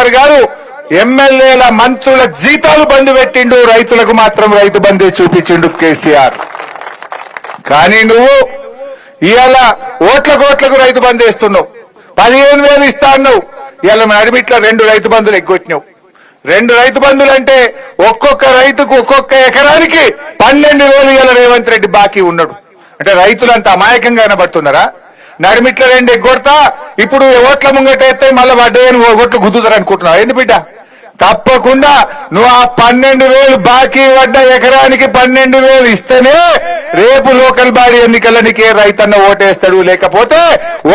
కేసీఆర్ గారు ఎమ్మెల్యేల మంత్రుల జీతాలు బంద్ పెట్టిండు, రైతులకు మాత్రం రైతు బంధే చూపించిండు కేసీఆర్. కానీ నువ్వు ఇవాళ ఓట్లకు రైతు బంద్ వేస్తున్నావు, 15,000 ఇస్తా అన్నావు. ఇవాళ నడిమిట్ల 2 రైతు బంధులు ఎగ్గొట్టినావు. 2 రైతు బంధులు అంటే ఒక్కొక్క రైతుకు ఒక్కొక్క ఎకరానికి 12,000 ఇవాళ రేవంత్ రెడ్డి బాకీ ఉన్నాడు. అంటే రైతులు అంత అమాయకంగా కనబడుతున్నారా? నడిమిట్ల 2 ఎగ్గొడతా, ఇప్పుడు ఓట్ల ముంగట ఎత్తే మళ్ళీ వడ్డేని ఓట్లు గుద్దుతారు అనుకుంటున్నావు. ఏంది బిడ్డ? తప్పకుండా నువ్వు ఆ 12,000 బాకీ పడ్డ ఎకరానికి 12,000 ఇస్తేనే రేపు లోకల్ బాడీ ఎన్నికల్లో నీకే రైతన్న ఓటేస్తాడు, లేకపోతే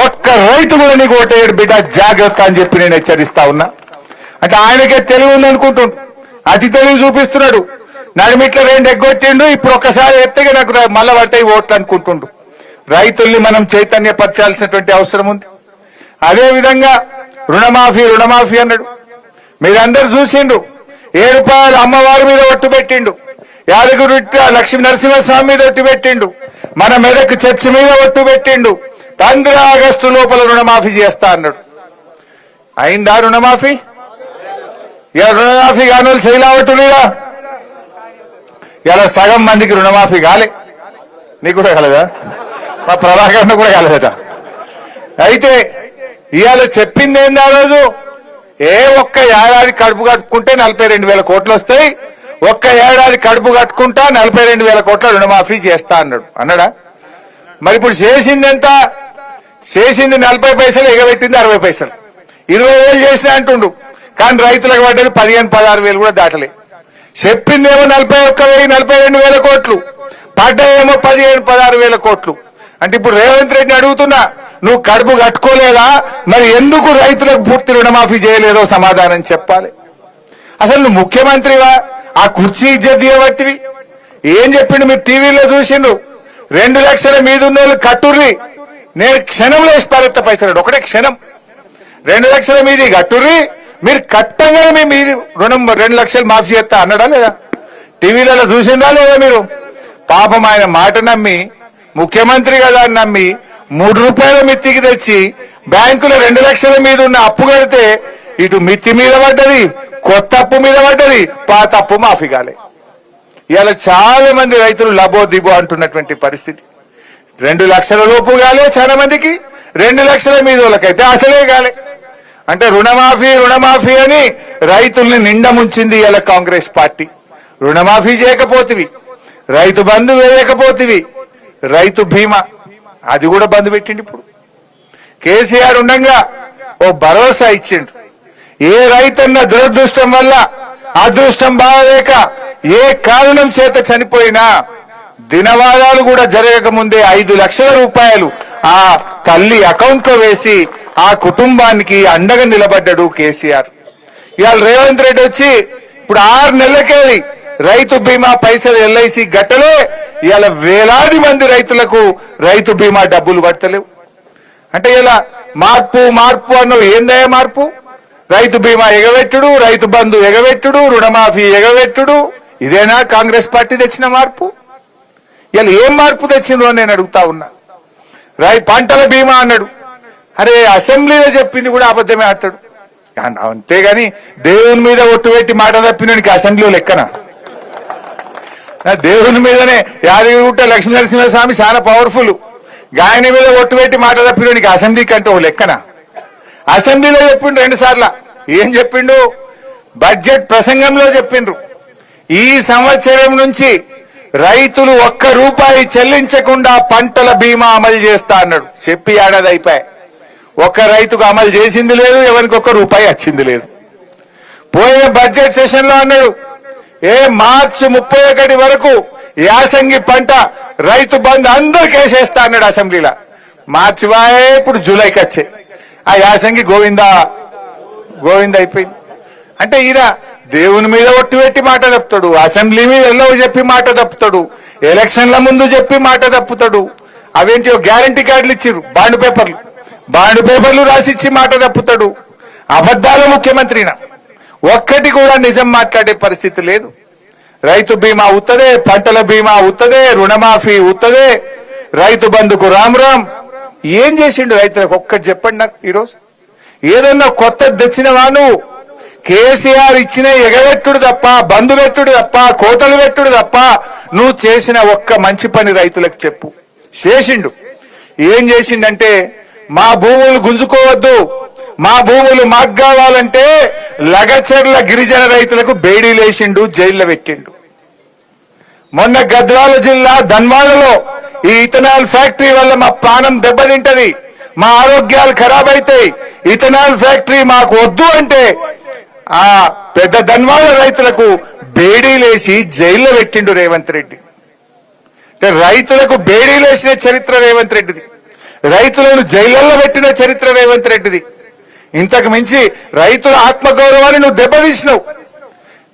ఒక్క రైతు కూడా నీకు ఓటేయడు బిడ్డ, జాగ్రత్త అని చెప్పి నేను హెచ్చరిస్తా ఉన్నా. అంటే ఆయనకే తెలివి ఉందనుకుంటుండు, అతి తెలివి చూపిస్తున్నాడు. నడిమిట్ల 2 ఎగ్గొట్టిండు, ఇప్పుడు ఒక్కసారి ఎత్తగా నాకు మళ్ళా పడతాయి ఓట్లు అనుకుంటుండు. రైతుల్ని మనం చైతన్యపరచాల్సినటువంటి అవసరం ఉంది. అదే విధంగా రుణమాఫీ అన్నాడు. మీరందరూ చూసిండు, 7 రూపాయలు అమ్మవారి మీద ఒట్టు పెట్టిండు, యాదగిరి లక్ష్మీ నరసింహస్వామి మీద ఒట్టు పెట్టిండు, మన మెదక్ చర్చి మీద ఒట్టు పెట్టిండు. 15 ఆగస్టు లోపల రుణమాఫీ చేస్తా అన్నాడు. అయిందా రుణమాఫీ? ఇలా రుణమాఫీ కాని వాళ్ళు శైలావట్టుగా ఇలా సగం మందికి రుణమాఫీ కాలే. నీకు కూడా కాలేదా? మా ప్రభాకర్ కూడా కాలేదట. అయితే ఇవాళ చెప్పింది ఏంది ఆ రోజు? ఒక్క ఏడాది కడుపు కట్టుకుంటే 42,000 కోట్లు వస్తాయి, ఒక్క ఏడాది కడుపు కట్టుకుంటా 42,000 కోట్ల రుణమాఫీ చేస్తా అన్నాడా? మరి ఇప్పుడు చేసింది ఎంత? చేసింది 40 పైసలు, ఎగబెట్టింది 60 పైసలు. 20,000 చేసినా అంటుండు, కానీ రైతులకు పడ్డది 15,000-16,000 కూడా దాటలే. చెప్పిందేమో 41,000 42,000 కోట్లు, పడ్డాయేమో 15,000-16,000 కోట్లు. అంటే ఇప్పుడు రేవంత్ రెడ్డిని అడుగుతున్నా, నువ్వు కడుపు కట్టుకోలేదా? మరి ఎందుకు రైతులకు పూర్తి రుణమాఫీ చేయలేదో సమాధానం చెప్పాలి. అసలు నువ్వు ముఖ్యమంత్రివా? ఆ కుర్చీ ఇజ్జత్ చేయబట్టివి. ఏం చెప్పిండు? మీరు టీవీలో చూసిండు, 2 లక్షల మీద ఉన్న వాళ్ళు కట్టుర్రి, నేను క్షణంలో వేసి పారెత్త పైసలు. ఒకటే క్షణం 2 లక్షల మీది కట్టుర్రి, మీరు కట్టంగానే మీ మీది రుణం 2 లక్షలు మాఫీ చేస్తా అన్నాడా లేదా? టీవీలలో చూసిందా లేదా మీరు? పాపం ఆయన మాట నమ్మి, ముఖ్యమంత్రి కదా అని నమ్మి 3 రూపాయల మిత్తికి తెచ్చి బ్యాంకులో 2 లక్షల మీద ఉన్న అప్పు కడితే ఇటు మిత్తి మీద పడ్డది, కొత్త అప్పు మీద పడ్డది, పాత అప్పు మాఫీ కాలే. ఇలా చాలా మంది రైతులు లబో దిబో అంటున్నటువంటి పరిస్థితి. 2 లక్షల లోపు కాలే చాలా మందికి, 2 లక్షల మీద వాళ్ళకైతే అసలే కాలే. అంటే రుణమాఫీ అని రైతుల్ని నిండా ముంచింది ఇలా కాంగ్రెస్ పార్టీ. రుణమాఫీ చేయకపోతివి, రైతు బంధు వేయకపోతివి, రైతు బీమా అది కూడా బంద్ పెట్టిండు. ఇప్పుడు కేసీఆర్ ఉండగా ఓ భరోసా ఇచ్చిండు. ఏ రైతన్న దురదృష్టం వల్ల అదృష్టం బాగలేక ఏ కారణం చేత చనిపోయినా దినవారాలు కూడా జరగక ముందే 5 లక్షల రూపాయలు ఆ తల్లి అకౌంట్ లో వేసి ఆ కుటుంబానికి అండగా నిలబడ్డాడు కేసీఆర్. ఇవాళ రేవంత్ రెడ్డి వచ్చి ఇప్పుడు 6 నెలలకేది రైతు బీమా పైసలు ఎల్ఐసి గట్టలే, ఇవాళ వేలాది మంది రైతులకు రైతు బీమా డబ్బులు పడతలేవు. అంటే ఇలా మార్పు అన్నది ఏందయ్యా మార్పు? రైతు బీమా ఎగబెట్టుడు, రైతు బంధు ఎగబెట్టుడు, రుణమాఫీ ఎగబెట్టుడు, ఇదేనా కాంగ్రెస్ పార్టీ తెచ్చిన మార్పు? ఇలా ఏం మార్పు తెచ్చిండ్రు అని నేను అడుగుతా ఉన్నా. పంటల బీమా అన్నాడు, అరే అసెంబ్లీలో చెప్పింది కూడా అబద్ధమే ఆడతాడు. అంతేగాని దేవుని మీద ఒట్టు పెట్టి మాట తప్పినోనికి అసెంబ్లీలో లెక్కన? దేవుని మీదనే యాదగిరిగుట్ట లక్ష్మీ నరసింహస్వామి చాలా పవర్ఫుల్, ఆయన మీద ఒట్టు పెట్టి మాట తప్పినోనికి అసెంబ్లీ కంటే ఓ లెక్కన? అసెంబ్లీలో చెప్పిండు 2 సార్లు. ఏం చెప్పిండు? బడ్జెట్ ప్రసంగంలో చెప్పిండ్రు, ఈ సంవత్సరం నుంచి రైతులు 1 రూపాయి చెల్లించకుండా పంటల బీమా అమలు చేస్తా అన్నాడు. చెప్పి ఏడాది అయిపోయాయి, ఒక్క రైతుకు అమలు చేసింది లేదు, ఎవరికి 1 రూపాయి వచ్చింది లేదు. పోయిన బడ్జెట్ సెషన్ లో అన్నాడు, మార్చి 31 వరకు యాసంగి పంట రైతు బంధు అందరికి వేసేస్తా అన్నాడు అసెంబ్లీలో. మార్చి వాయే ఇప్పుడు జూలైకి వచ్చే ఆ యాసంగి గోవింద అయిపోయింది. అంటే ఈయన దేవుని మీద ఒట్టు పెట్టి మాట తప్పుతాడు, అసెంబ్లీ మీద ఎల్లవో చెప్పి మాట తప్పుతాడు, ఎలక్షన్ల ముందు చెప్పి మాట తప్పుతాడు. అవేంటి గ్యారంటీ కార్డులు ఇచ్చిర్రు, బాండ్ పేపర్లు రాసిచ్చి మాట తప్పుతాడు. అబద్ధాల ముఖ్యమంత్రిన ఒక్కటి కూడా నిజం మాట్లాడే పరిస్థితి లేదు. రైతు బీమా ఉత్తదే, పంటల బీమా ఉత్తదే, రుణమాఫీ ఉత్తదే, రైతు బంధుకు రామ్. ఏం చేసిండు రైతులకు ఒక్కటి చెప్పండి నాకు. ఈరోజు ఏదన్నా కొత్త తెచ్చినవా? నువ్వు కేసీఆర్ ఇచ్చిన ఎగబెట్టుడు తప్ప, బంధు పెట్టుడు తప్ప, కోతలు పెట్టుడు తప్ప నువ్వు చేసిన ఒక్క మంచి పని రైతులకు చెప్పు. చేసిండు. ఏం చేసిండంటే, మా భూములు గుంజుకోవద్దు, మా భూములు మాకు కావాలంటే లగచర్ల గిరిజన రైతులకు బేడీలేసిండు, జైల్లో పెట్టిండు. మొన్న గద్వాల జిల్లా ధన్వాడలో ఈ ఇథనాల్ ఫ్యాక్టరీ వల్ల మా ప్రాణం దెబ్బతింటది, మా ఆరోగ్యాలు ఖరాబ్ అవుతాయి, ఇథనాల్ ఫ్యాక్టరీ మాకు వద్దు అంటే ఆ పెద్ద ధన్వాడ రైతులకు బేడీలేసి జైల్లో పెట్టిండు రేవంత్ రెడ్డి. అంటే రైతులకు బేడీలేసిన చరిత్ర రేవంత్ రెడ్డిది, రైతులను జైళ్లలో పెట్టిన చరిత్ర రేవంత్ రెడ్డిది. ఇంతకు మించి రైతుల ఆత్మగౌరవాన్ని నువ్వు దెబ్బతీసినావు.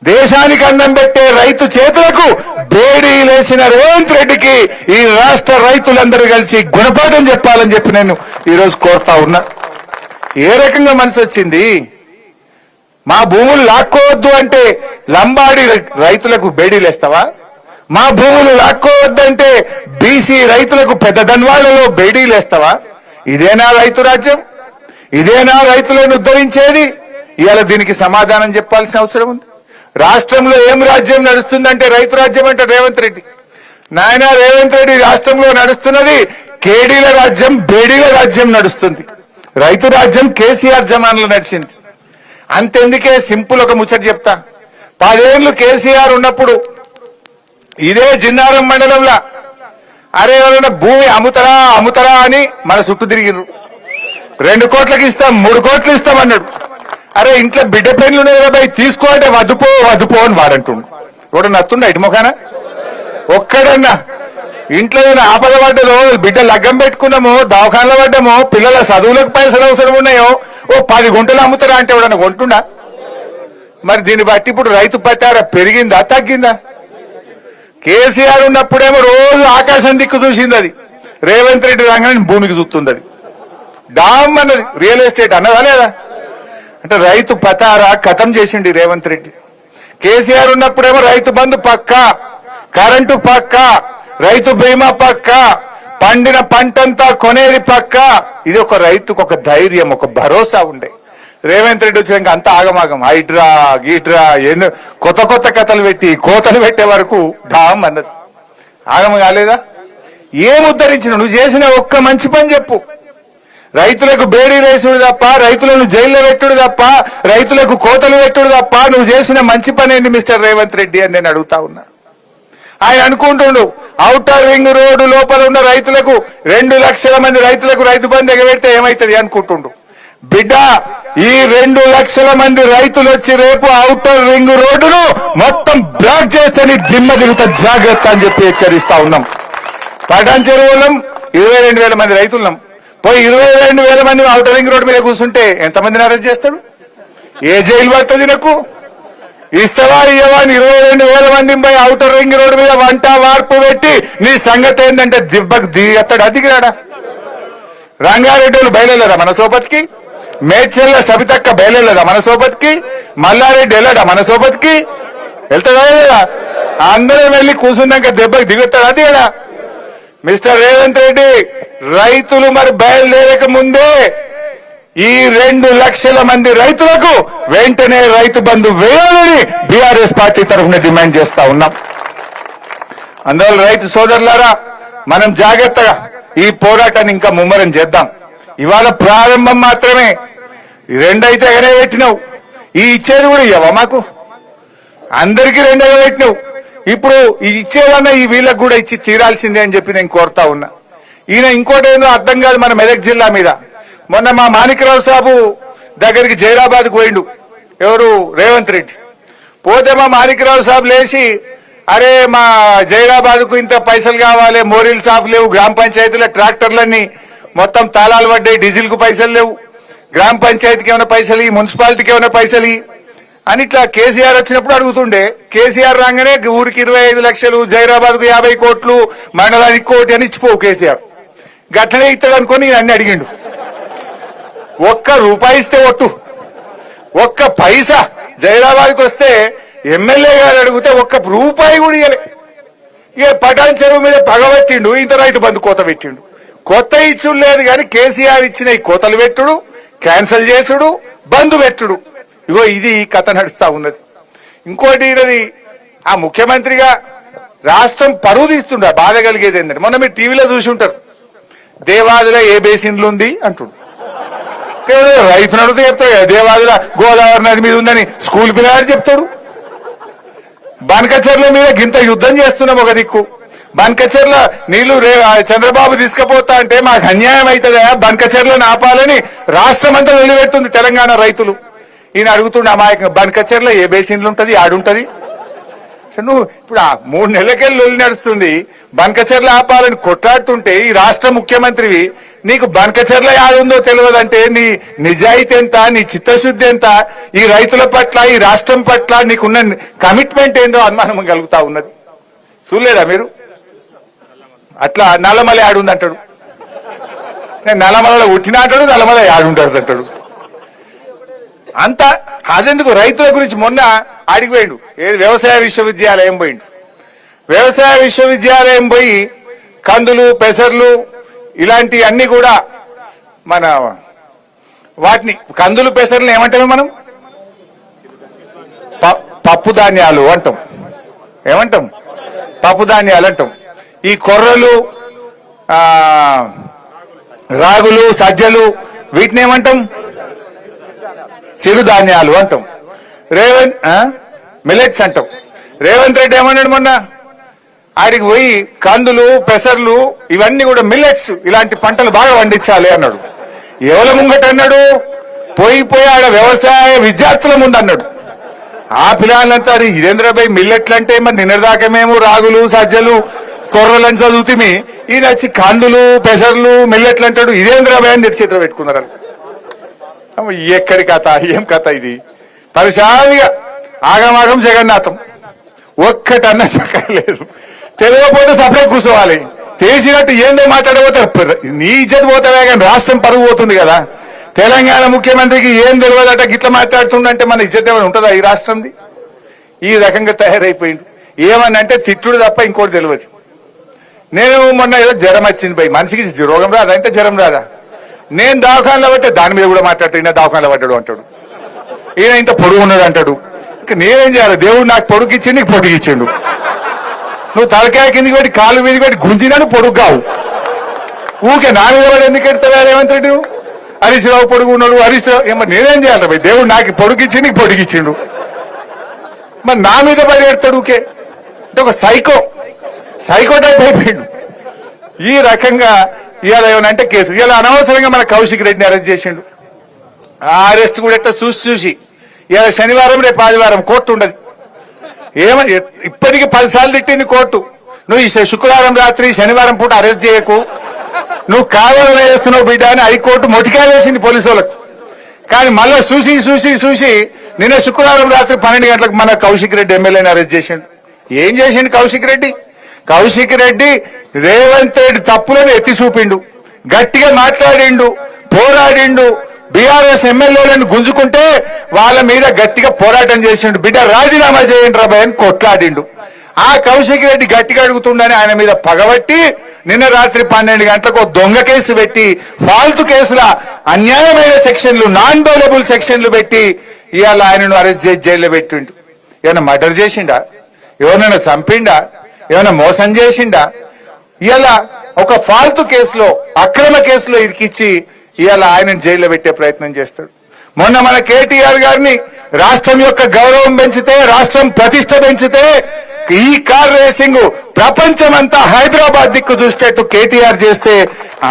దేశానికి అన్నం పెట్టే రైతు చేతులకు బేడీలేసిన రేవంత్ రెడ్డికి ఈ రాష్ట్ర రైతులందరూ కలిసి గుణపాఠం చెప్పాలని చెప్పి నేను ఈరోజు కోరుతా ఉన్నా. ఏ రకంగా మనసు వచ్చింది? మా భూములు లాక్కోవద్దు అంటే లంబాడి రైతులకు బేడీలేస్తావా? మా భూములు లాక్కోవద్దంటే బీసీ రైతులకు పెద్ద ధన్వాళ్లలో బేడీలేస్తావా? ఇదేనా రైతు రాజ్యం? ఇదేనా రైతులను ఉద్ధరించేది? ఇవాళ దీనికి సమాధానం చెప్పాల్సిన అవసరం ఉంది. రాష్ట్రంలో ఏం రాజ్యం నడుస్తుందంటే రైతు రాజ్యం అంటే రేవంత్ రెడ్డి. నాయన రేవంత్ రెడ్డి రాష్ట్రంలో నడుస్తున్నది కేడీల రాజ్యం, బేడీల రాజ్యం నడుస్తుంది. రైతు రాజ్యం కేసీఆర్ జమాన్లో నడిచింది. అంతెందుకే, సింపుల్ ఒక ముచ్చట చెప్తా. 10 ఏళ్లు కేసీఆర్ ఉన్నప్పుడు ఇదే జిన్నారం మండలంలో అరే ఎవరైనా భూమి అమ్ముతారా అని మన చుట్టూ తిరిగిరు. 2 కోట్లకి ఇస్తాం, 3 కోట్లు ఇస్తాం అన్నాడు. అరే ఇంట్లో బిడ్డ పెన్లు ఉన్నాయి తీసుకో అంటే వద్దుపో అని వాడంటుండు. కూడా నత్తుండ ఇటు మొఖాన ఒక్కడన్నా ఇంట్లో ఆపద పడ్డదో, బిడ్డ లగ్గం పెట్టుకున్నామో, దవాఖానలో పడ్డామో, పిల్లల చదువులకు పైసలు అవసరం ఉన్నాయో 10 గుంటలు అమ్ముతారా అంటే ఎవడన్నా కొంటుండా? మరి దీన్ని బట్టి ఇప్పుడు రైతు పట్టారా పెరిగిందా తగ్గిందా? కేసీఆర్ ఉన్నప్పుడేమో రోజు ఆకాశం దిక్కు చూసింది అది, రేవంత్ రెడ్డి రాగానే భూమికి చూస్తుంది అది. డామ్ అన్నది రియల్ ఎస్టేట్ అన్నదా లేదా? అంటే రైతు పతారా ఖతం చేసిండి రేవంత్ రెడ్డి. కేసీఆర్ ఉన్నప్పుడేమో రైతు బంధు పక్కా, కరెంటు పక్కా, రైతు బీమా పక్కా, పండిన పంటంతా కొనేది పక్కా. ఇది ఒక రైతుకు ఒక ధైర్యం, ఒక భరోసా ఉండే. రేవంత్ రెడ్డి వచ్చాక అంత ఆగమాగం, హైడ్రా గీట్రా ఎన్నో కొత్త కథలు పెట్టి కోతలు పెట్టే వరకు డామ్ అన్నది. ఆగమ కాలేదా? ఏం ఉద్ధరించిన? నువ్వు చేసిన ఒక్క మంచి పని చెప్పు. రైతులకు బేడీ వేసుడు తప్ప, రైతులను జైల్లో పెట్టుడు తప్ప, రైతులకు కోతలు పెట్టుడు తప్ప నువ్వు చేసిన మంచి పని ఏంది మిస్టర్ రేవంత్ రెడ్డి అని నేను అడుగుతా ఉన్నా. ఆయన అనుకుంటుండు ఔటర్ రింగ్ రోడ్డు లోపల ఉన్న రైతులకు 2 లక్షల మంది రైతులకు రైతు బంధు ఎగబెడితే ఏమైతుంది అనుకుంటుండు. బిడ్డ, ఈ 2 లక్షల మంది రైతులు వచ్చి రేపు ఔటర్ రింగ్ రోడ్డును మొత్తం బ్లాక్ చేస్తే నీ దిమ్మ దిగుతా, జాగ్రత్త అని చెప్పి హెచ్చరిస్తా ఉన్నాం. పటాన్ చెరువులం 22,000 మంది రైతులున్నాం. పోయి 22,000 మంది ఔటర్ రింగ్ రోడ్డు మీద కూర్చుంటే ఎంతమందిని అరెస్ట్ చేస్తాడు? ఏ జైలు పడుతుంది? నాకు ఇస్తావా ఇయ్యవా? 22,000 మందిని పోయి ఔటర్ రింగ్ రోడ్డు మీద వంట వార్పు పెట్టి నీ సంగతి ఏంటంటే దిబ్బకు దిగత్తాడు. అదిగిరాడా? రంగారెడ్డి వాళ్ళు బయలుదేరా మన సోపతికి? మేడ్చల్ల సబితక్క బయలుదేరదా మన సోపతికి? మల్లారెడ్డి వెళ్ళాడా మన సోపతికి? వెళ్తాడా లేదా? అందరం వెళ్ళి కూర్చున్నాక దెబ్బకి దిగుతాడా దిగడా? మిస్టర్ రేవంత్ రెడ్డి, రైతులు మరి బయలుదేరక ముందే ఈ 2 లక్షల మంది రైతులకు వెంటనే రైతు బంధు వేయాలని బీఆర్ఎస్ పార్టీ తరఫున డిమాండ్ చేస్తా ఉన్నాం. అందువల్ల రైతు సోదరులారా, మనం జాగ్రత్తగా ఈ పోరాటాన్ని ఇంకా ముమ్మరం చేద్దాం. ఇవాళ ప్రారంభం మాత్రమే. 2 అయితే ఎగనే పెట్టినావు, ఈ ఇచ్చేది కూడా ఇవ్వవా మాకు? అందరికీ 2 ఎగబెట్టినావు. ఇప్పుడు ఈ ఇచ్చేదన్నా ఈ వీళ్ళకు కూడా ఇచ్చి తీరాల్సిందే అని చెప్పి నేను కోరుతా ఉన్నా. ఈయన ఇంకోటి ఏదో అర్థం కాదు మన మెదక్ జిల్లా మీద. మొన్న మా మాణిక్రావు సాబు దగ్గరికి జైరాబాద్కు పోయిండు ఎవరు? రేవంత్ రెడ్డి. పోతే మా మాణిక్రావు సాబు లేచి, అరే మా జైరాబాద్కు ఇంత పైసలు కావాలి, మోరీలు సాఫ్ లేవు, గ్రామ పంచాయతీల ట్రాక్టర్లన్నీ మొత్తం తాళాలు పడ్డాయి, డీజిల్ కు పైసలు లేవు, గ్రామ పంచాయతీకి ఏమైనా పైసలు, మున్సిపాలిటీకి ఏమైనా పైసలు అని ఇట్లా కేసీఆర్ వచ్చినప్పుడు అడుగుతుండే. కేసీఆర్ రాగానే ఊరికి 25 లక్షలు, జైరాబాద్ కు 50 కోట్లు, మండలానికి 1 కోటి అని ఇచ్చిపోవు కేసీఆర్. గట్లనే ఇస్తాడు అనుకోని అన్ని అడిగిండు. 1 రూపాయి ఇస్తే ఒట్టు, 1 పైసా జైరాబాద్కి వస్తే ఎమ్మెల్యే గారు అడిగితే 1 రూపాయి కూడా ఇవ్వలే. ఇక పటాన్ చెరువు మీద పగబెట్టిండు, ఇంత రైతు బంధు కోత పెట్టిండు. కొత్త ఇచ్చుడు లేదు కానీ కేసీఆర్ ఇచ్చిన ఈ కోతలు పెట్టుడు, క్యాన్సిల్ చేసుడు, బంధు పెట్టుడు. ఇగో ఇది కథ నడుస్తా ఉన్నది. ఇంకోటి ఇది ఆ ముఖ్యమంత్రిగా రాష్ట్రం పరువు తీస్తుండ బాధ కలిగేది ఏంటంటే మొన్న మీరు టీవీలో చూసి ఉంటారు, దేవాదిలో ఏ బేసిన్లు ఉంది అంటుండు. రైతును అడిగితే చెప్తాడు, దేవాదిలో గోదావరి నది మీద ఉందని స్కూల్ పిల్లగాడు చెప్తాడు. బనకచెర్ల మీద గింత యుద్ధం చేస్తున్నాం ఒక దిక్కు, బనకచెర్ల నీళ్లు చంద్రబాబు తీసుకుపోతా అంటే మాకు అన్యాయం అవుతుందా, బనకచెర్లను ఆపాలని రాష్ట్రం అంతా నిలబెట్టుంది తెలంగాణ రైతులు. ఈయన అడుగుతుండే అమాయకంగా బనకచెర్ల ఏ బేసిన్లు ఉంటది ఆడుంటది. నువ్వు ఇప్పుడు 3 నెలలకెళ్ళి లొల్లి నడుస్తుంది, బనకచెర్ల ఆపాలని కొట్లాడుతుంటే ఈ రాష్ట్ర ముఖ్యమంత్రివి నీకు బనకచెర్ల యాడుందో తెలియదంటే నీ నిజాయితీ ఎంత, నీ చిత్తశుద్ధి ఎంత, ఈ రైతుల పట్ల ఈ రాష్ట్రం పట్ల నీకున్న కమిట్మెంట్ ఏందో అనుమానం కలుగుతా ఉన్నది. చూడలేదా మీరు? అట్లా నల్లమల యాడుంది అంటాడు, నేను నల్లమలలో ఉట్టినా అంటాడు, నల్లమల యాడుంటాడు అంటాడు. అంతా అదెందుకు రైతుల గురించి మొన్న ఆడికి పోయిండు, ఏది వ్యవసాయ విశ్వవిద్యాలయం పోయిండు. వ్యవసాయ విశ్వవిద్యాలయం పోయి కందులు పెసర్లు ఇలాంటి అన్ని కూడా మన వాటిని కందులు పెసర్లు ఏమంటాము మనం, పప్పు ధాన్యాలు అంటాం. ఏమంటాం? పప్పు ధాన్యాలు అంటాం. ఈ కొర్రలు రాగులు సజ్జలు వీటిని ఏమంటాం? చిరుధాన్యాలు అంటాం. మిలెట్స్ అంటాం. రేవంత్ రెడ్డి ఏమన్నాడు మొన్న, ఆడికి పోయి కందులు పెసర్లు ఇవన్నీ కూడా మిల్లెట్స్ ఇలాంటి పంటలు బాగా పండించాలి అన్నాడు. ఎవరి ముంగట అన్నాడు? పోయి ఆడ వ్యవసాయ విద్యార్థుల ముందు అన్నాడు. ఆ పిల్లలంతా ఇదేంద్రబాయ్ మిల్లెట్లు అంటే మరి నిన్నదాకా మేము రాగులు సజ్జలు కొర్రలని చదువుతామి, ఈయన వచ్చి కందులు పెసర్లు మిల్లెట్లు అంటాడు, ఇదేంద్రబాయ్ అని చేతిలో పెట్టుకున్నారు. ఎక్కడి కథ, ఏం కథ ఇది? పరిశాలిగా ఆగమాగం జగన్నాథం, ఒక్కటన్నా చక్కలేదు. తెలియకపోతే సపరే కూర్చోవాలి, తెలిసినట్టు ఏందో మాట్లాడబోతారు. నీ ఇజ్జత్ పోతావే కానీ రాష్ట్రం పరుగు పోతుంది కదా. తెలంగాణ ముఖ్యమంత్రికి ఏం తెలియదట, గిట్ల మాట్లాడుతుండంటే మన ఇజ్జత్ ఏమైనా ఉంటుందా ఈ రాష్ట్రంది? ఈ రకంగా తయారైపోయింది. ఏమనంటే తిట్టుడు తప్ప ఇంకోటి తెలియదు. నేను మొన్న ఏదో జ్వరం వచ్చింది పోయి, మనిషికి రోగం రాదా అంటే జ్వరం రాదా, నేను దవాఖానలో పట్టే దాని మీద కూడా మాట్లాడుతూ ఈయన దవాఖానలో పడ్డాడు అంటాడు, ఈయన ఇంత పొడుగు ఉన్నాడు అంటాడు. నేనేం చేయాలి? దేవుడు నాకు పొడుగు ఇచ్చి నీకు పొడుగు ఇచ్చిండు. నువ్వు తలకాయ కిందికి పెట్టి కాలు మీద పెట్టి గుంజినాను పొడుగు కావు. ఊకే నా మీద పడి ఎందుకు ఎడతావా రేవంత్ రెడ్డి? హరీష్ రావు పొడుగు ఉన్నాడు, హరీష్ రావు ఏమో నేనేం చేయాలి భయ్? దేవుడు నాకు పొడుగు ఇచ్చి నీకు పొడుగు ఇచ్చిండు, మరి నా మీద పడి ఎడతాడు ఊకే. అంటే ఒక సైకో టైప్ అయిపోయిండు. ఈ రకంగా ఇవాళ ఏమనంటే కేసు ఇవాళ అనవసరంగా మన కౌశిక్ రెడ్డిని అరెస్ట్ చేసిండు. ఆ అరెస్ట్ కూడా ఎట్లా చూసి ఇవాళ శనివారం రేపు ఆదివారం కోర్టు ఉండదు. ఇప్పటికీ 10 సార్లు తిట్టింది కోర్టు, నువ్వు ఈ శుక్రవారం రాత్రి శనివారం పూట అరెస్ట్ చేయకు, నువ్వు కావాలని వేస్తున్నావు బిడ్డ అని హైకోర్టు మొటికాయ వేసింది పోలీసు వాళ్ళకు. కానీ మళ్ళా చూసి నిన్న శుక్రవారం రాత్రి 12 గంటలకు మన కౌశిక్ రెడ్డి ఎమ్మెల్యేని అరెస్ట్ చేసిండు. ఏం చేసిండు కౌశిక్ రెడ్డి? కౌశిక్ రెడ్డి రేవంత్ రెడ్డి తప్పులను ఎత్తి చూపిండు, గట్టిగా మాట్లాడిండు, పోరాడిండు. బీఆర్ఎస్ ఎమ్మెల్యేలను గుంజుకుంటే వాళ్ళ మీద గట్టిగా పోరాటం చేసిండు. బిడ్డ రాజీనామా చేయండి రాబాయ్ అని కొట్లాడిండు. ఆ కౌశిక్ రెడ్డి గట్టిగా అడుగుతుండని ఆయన మీద పగబట్టి నిన్న రాత్రి 12 గంటలకు దొంగ కేసు పెట్టి ఫాల్తు కేసుల అన్యాయమైన సెక్షన్లు నాన్ బెయిలబుల్ సెక్షన్లు పెట్టి ఇవాళ ఆయనను అరెస్ట్ చేసి జైల్లో పెట్టిండు. ఏమైనా మర్డర్ చేసిండా? ఎవరినైనా చంపిండా? ఏమైనా మోసం చేసిండా? ఇవాళ ఒక ఫాల్తు కేసులో అక్రమ కేసులో ఇరికిచ్చి ఇవాళ ఆయనను జైల్లో పెట్టే ప్రయత్నం చేస్తాడు. మొన్న మన కేటీఆర్ గారిని రాష్ట్రం యొక్క గౌరవం పెంచితే, రాష్ట్రం ప్రతిష్ట పెంచితే ఈ కార్ రేసింగ్ ప్రపంచమంతా హైదరాబాద్ దిక్కు చూసేట్టు కేటీఆర్ చేస్తే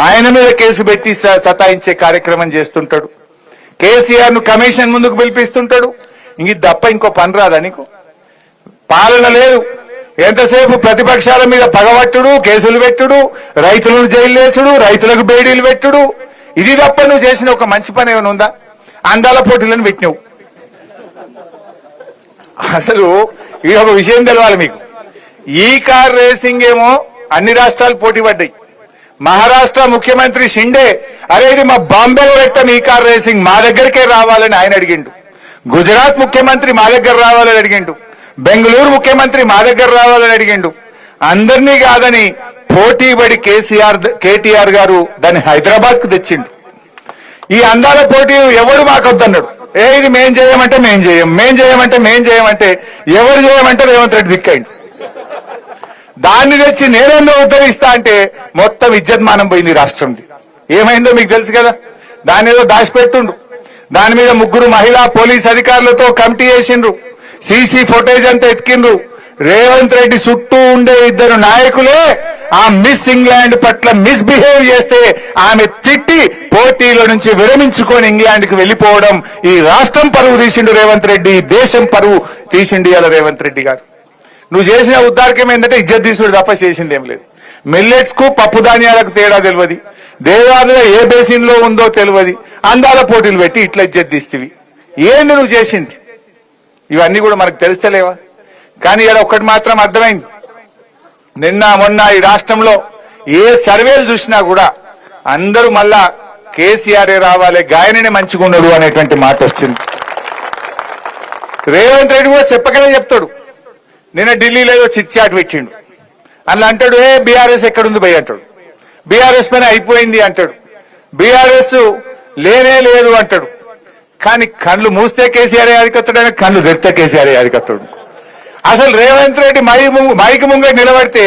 ఆయన మీద కేసు పెట్టి సతాయించే కార్యక్రమం చేస్తుంటాడు. కేసీఆర్ ను కమిషన్ ముందుకు పిలిపిస్తుంటాడు. ఇంక తప్ప ఇంకో పని రాదా నీకు? పాలన లేదు, ఎంతసేపు ప్రతిపక్షాల మీద పగబట్టుడు, కేసులు పెట్టుడు, రైతులను జైలు వేసుడు, రైతులకు బేడీలు పెట్టుడు, ఇది తప్ప నువ్వు చేసిన ఒక మంచి పని ఏమైనా ఉందా? అందాల పోటీలను పెట్టినావు. అసలు ఈ ఒక విషయం తెలవాలి మీకు, ఈ కార్ రేసింగ్ ఏమో అన్ని రాష్ట్రాలు పోటీ పడ్డాయి. మహారాష్ట్ర ముఖ్యమంత్రి షిండే అరే ఇది మా బాంబేలో పెట్టాం ఈ కార్ రేసింగ్, మా దగ్గరికే రావాలని ఆయన అడిగిండు. గుజరాత్ ముఖ్యమంత్రి మా దగ్గర రావాలని అడిగిండు. బెంగళూరు ముఖ్యమంత్రి మా దగ్గర రావాలని అడిగిండు. అందరినీ కాదని పోటీ పడి కేటీఆర్ గారు దాన్ని హైదరాబాద్ కు తెచ్చిండు. ఈ అందాల పోటీ ఎవడు మాకొద్దన్నాడు. ఇది మేం చేయమంటే మేం చేయం, మేం చేయమంటే మేం చేయమంటే ఎవరు చేయమంటే రేవంత్ రెడ్డి దిక్కైంది. దాన్ని తెచ్చి నేనేందో ఉద్ధరిస్తా అంటే మొత్తం ఇజ్జత్మానం పోయింది రాష్ట్రంది. ఏమైందో మీకు తెలుసు కదా. దాని ఏదో దాచిపెట్టుండు. దాని మీద 3 మహిళా పోలీస్ అధికారులతో కమిటీ వేసిండ్రు. సీసీ ఫుటేజ్ అంతా ఎత్తికిండ్రు. రేవంత్ రెడ్డి చుట్టూ ఉండే 2 నాయకులే ఆ మిస్ ఇంగ్లాండ్ పట్ల మిస్బిహేవ్ చేస్తే ఆమె తిట్టి పోటీలో నుంచి విరమించుకొని ఇంగ్లాండ్ కి వెళ్లిపోవడం. ఈ రాష్ట్రం పరువు తీసిండు రేవంత్ రెడ్డి, దేశం పరువు తీసిండు ఇవాళ రేవంత్ రెడ్డి గారు. నువ్వు చేసిన ఉద్దారకం ఏంటంటే ఇజ్జత్ తీసుడు తప్ప చేసింది ఏం లేదు. మిల్లెట్స్ కు పప్పు ధాన్యాలకు తేడా తెలియదు, దేవాదుల ఏ బేసిన్ లో ఉందో తెలియదు, అందాల పోటీలు పెట్టి ఇట్లా ఇజ్జత్ తీస్తేవి. ఏంది నువ్వు చేసింది? ఇవన్నీ కూడా మనకు తెలుస్తలేవా? కానీ ఇలా ఒక్కటి మాత్రం అర్థమైంది. నిన్న మొన్న ఈ రాష్ట్రంలో ఏ సర్వేలు చూసినా కూడా అందరూ మళ్ళా కేసీఆర్ రావాలి, గాయననే మంచిగున్నాడు అనేటువంటి మాట వచ్చింది. రేవంత్ రెడ్డి కూడా చెప్పకనే చెప్తాడు. నిన్న ఢిల్లీలో ఏదో చిట్ చాట్ పెట్టిండు. అందులో అంటాడు, బీఆర్ఎస్ ఎక్కడుంది భయ్ అంటాడు. బీఆర్ఎస్ పైన అయిపోయింది అంటాడు. బీఆర్ఎస్ లేనే లేదు అంటాడు. కానీ కళ్ళు మూస్తే కేసీఆర్ అధికత్తాడు, కళ్ళు తెరిస్తే కేసీఆర్ అధికత్తాడు. అసలు రేవంత్ రెడ్డి మైకి ముంగ నిలబడితే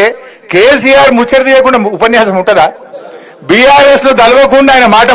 కేసీఆర్ ముచ్చట తీయకుండా ఉపన్యాసం ఉంటుందా? బీఆర్ఎస్ లో దలవకుండా ఆయన మాట